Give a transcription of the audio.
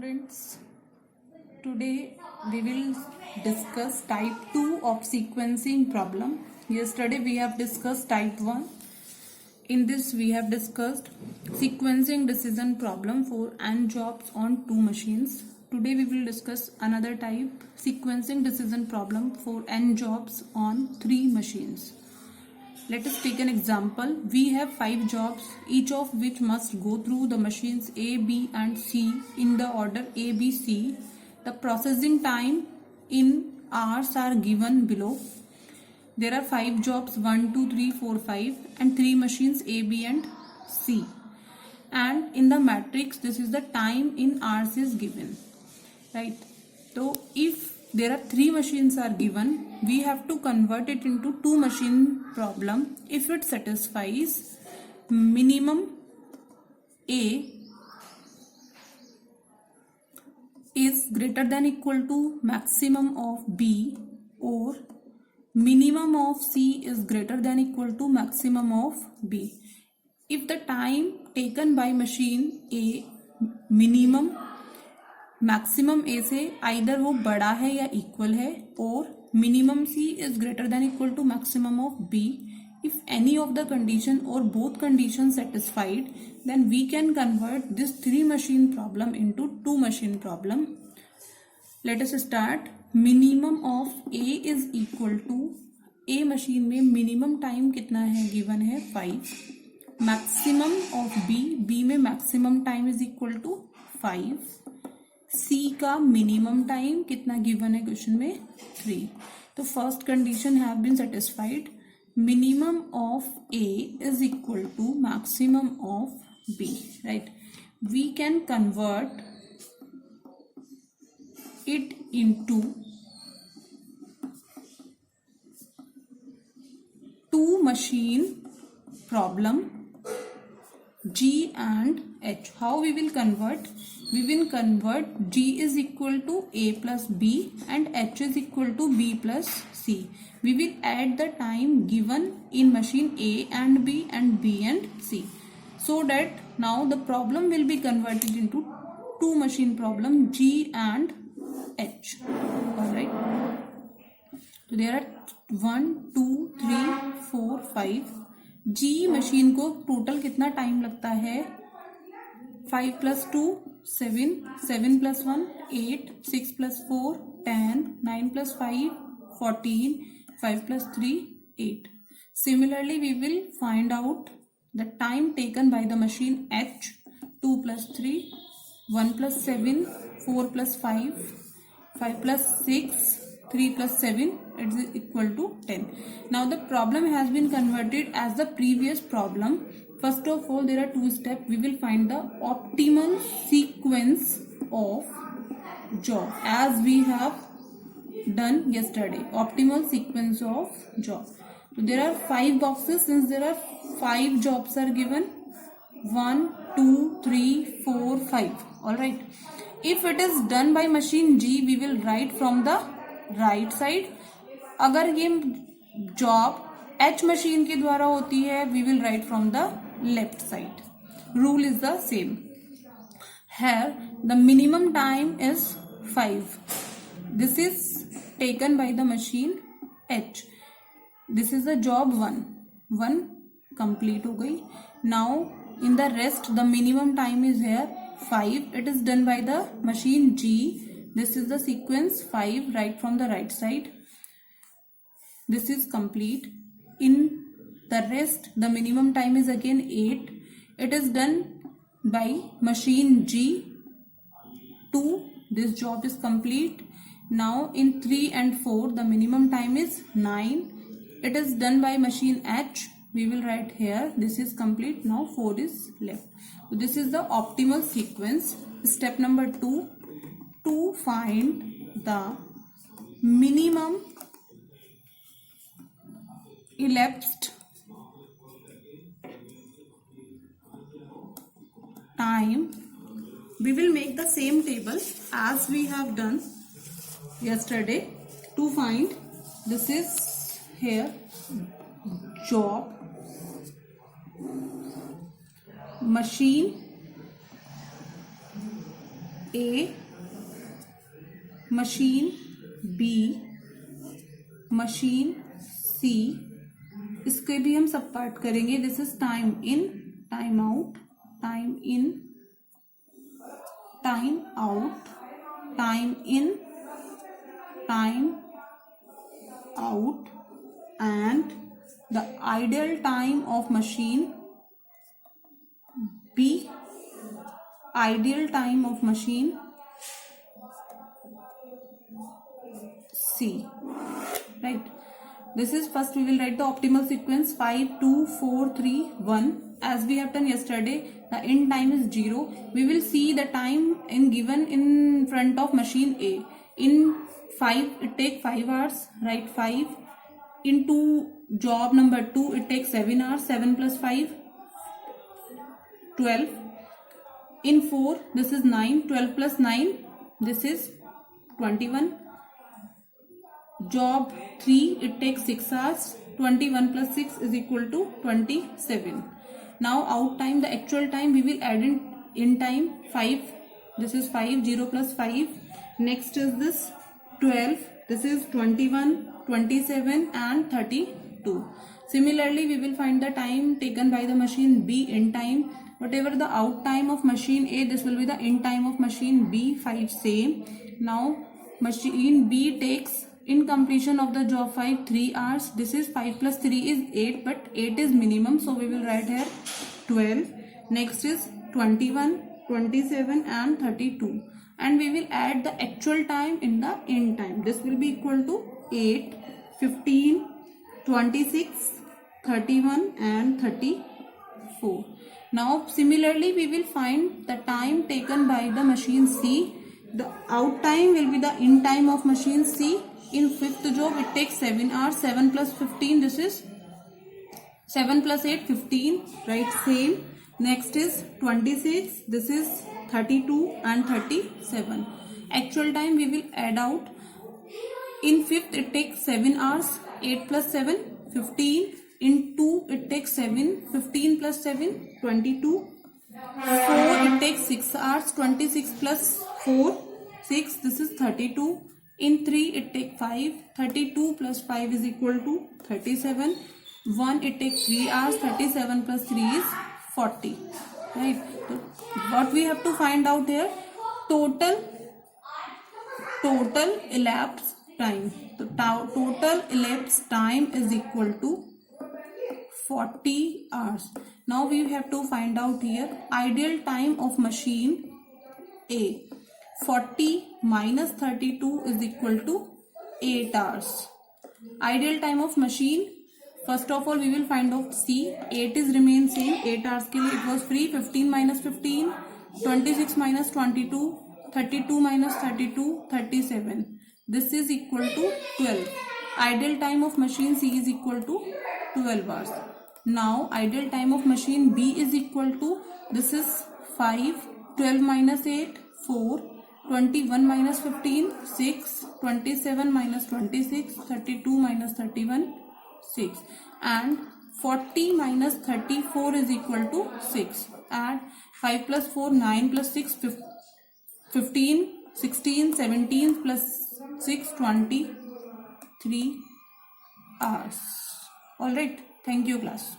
Students, today we will discuss type 2 of sequencing problem. Yesterday we have discussed type 1. In this we have discussed sequencing decision problem for n jobs on 2 machines. Today we will discuss another type, sequencing decision problem for n jobs on 3 machines. Let us take an example. We have 5 jobs, each of which must go through the machines A, B and C in the order A, B, C. The processing time in hours are given below. There are 5 jobs 1, 2, 3, 4, 5 and 3 machines A, B and C. And in the matrix, this is the time in hours is given. Right. So if there are 3 machines are given, we have to convert it into 2 machine problem if it satisfies minimum A is greater than equal to maximum of B or minimum of C is greater than equal to maximum of B. If the time taken by machine A minimum maximum A से either वो बड़ा है या equal है और minimum C is greater than equal to maximum of B. If any of the condition और both condition satisfied then we can convert this 3 machine problem into 2 machine problem. Let us start. Minimum of A is equal to, A machine में minimum time कितना है given है 5. Maximum of B, B में maximum time is equal to 5. C का minimum time कितना given है question में 3. तो first condition have been satisfied. Minimum of A is equal to maximum of B. Right. We can convert it into 2 machine problem G and H. How we will convert? We will convert G is equal to A plus B and H is equal to B plus C. We will add the time given in machine A and B and B and C. So that now the problem will be converted into 2 machine problem G and H. Alright. So there are 1, 2, 3, 4, 5. G machine को total कितना time लगता है 5 plus 2 7, 7 plus 1 8, 6 plus 4 10, 9 plus 5 14, 5 plus 3 8. Similarly, we will find out the time taken by the machine H. 2 plus 3, 1 plus 7, 4 plus 5, 5 plus 6, 3 plus 7, it is equal to 10. Now the problem has been converted as the previous problem. First of all, there are 2 steps. We will find the optimal sequence of job as we have done yesterday. Optimal sequence of job. So there are 5 boxes. Since there are 5 jobs are given, 1, 2, 3, 4, 5. Alright. If it is done by machine G, we will write from the right side. अगर ये job H machine के द्वारा होती है, we will write from the left side. Rule is the same. Here the minimum time is 5. This is taken by the machine H. This is the job 1 complete हो गई. Now in the rest the minimum time is here 5. It is done by the machine G. This is the sequence 5 right from the right side. This is complete. In the rest the minimum time is again 8. It is done by machine G. 2. This job is complete. Now in 3 and 4 the minimum time is 9. It is done by machine H. We will write here. This is complete. Now 4 is left. So this is the optimal sequence. Step number 2. To find the minimum elapsed time, we will make the same table as we have done yesterday to find. This is here job, machine A, machine B, machine C, इसके भी हम सब part करेंगे. This is time in, time out, time in, time out, time in, time out, and the ideal time of machine B, ideal time of machine C, right? This is first we will write the optimal sequence 5 2 4 3 1 as we have done yesterday. The end time is 0. We will see the time in given in front of machine A. In 5 it take 5 hours, right? 5 into job number 2 it takes 7 hours. 7 plus 5 12. In 4 this is 9. 12 plus 9 this is 21. Job 3 it takes 6 hours. 21 plus 6 is equal to 27. Now out time, the actual time we will add in time 5. This is 5. 0 plus 5. Next is this 12. This is 21, 27 and 32. Similarly, we will find the time taken by the machine B in time. Whatever the out time of machine A, this will be the in time of machine B. 5 same. Now machine B takes in completion of the job 5 3 hours. This is 5 plus 3 is 8, but 8 is minimum, so we will write here 12. Next is 21, 27 and 32. And we will add the actual time in the end time. This will be equal to 8, 15, 26, 31 and 34. Now similarly we will find the time taken by the machine C. The out time will be the in time of machine C. In fifth job it takes 7 hours. 7 plus 15 this is 7 plus 8 15, right? Same. Next is 26. This is 32 and 37. Actual time we will add out. In fifth it takes 7 hours. 8 plus 7 15. In 2 it takes 7. 15 plus 7 22. 4 it takes 6 hours. 26 plus 4 6. This is 32. In 3 it takes 5. 32 plus 5 is equal to 37. 1 it takes 3 hours. 37 plus 3 is 40. Right? So what we have to find out here? Total elapsed time. So total elapsed time is equal to 40 hours. Now we have to find out here ideal time of machine A. 40 minus 32 is equal to 8 hours. Ideal time of machine, first of all we will find out C. 8 is remain same. 8 hours के लिए it was free. 15 minus 15, 26 minus 22, 32 minus 32, 37. This is equal to 12. Ideal time of machine C is equal to 12 hours. Now ideal time of machine B is equal to, this is 5, 12 minus 8, 4, 21 minus 15, 6, 27 minus 26, 32 minus 31, 6, and 40 minus 34 is equal to 6. Add 5 plus 4, 9 plus 6, 15, 16, 17 plus 6, 23 hours. Alright, thank you class.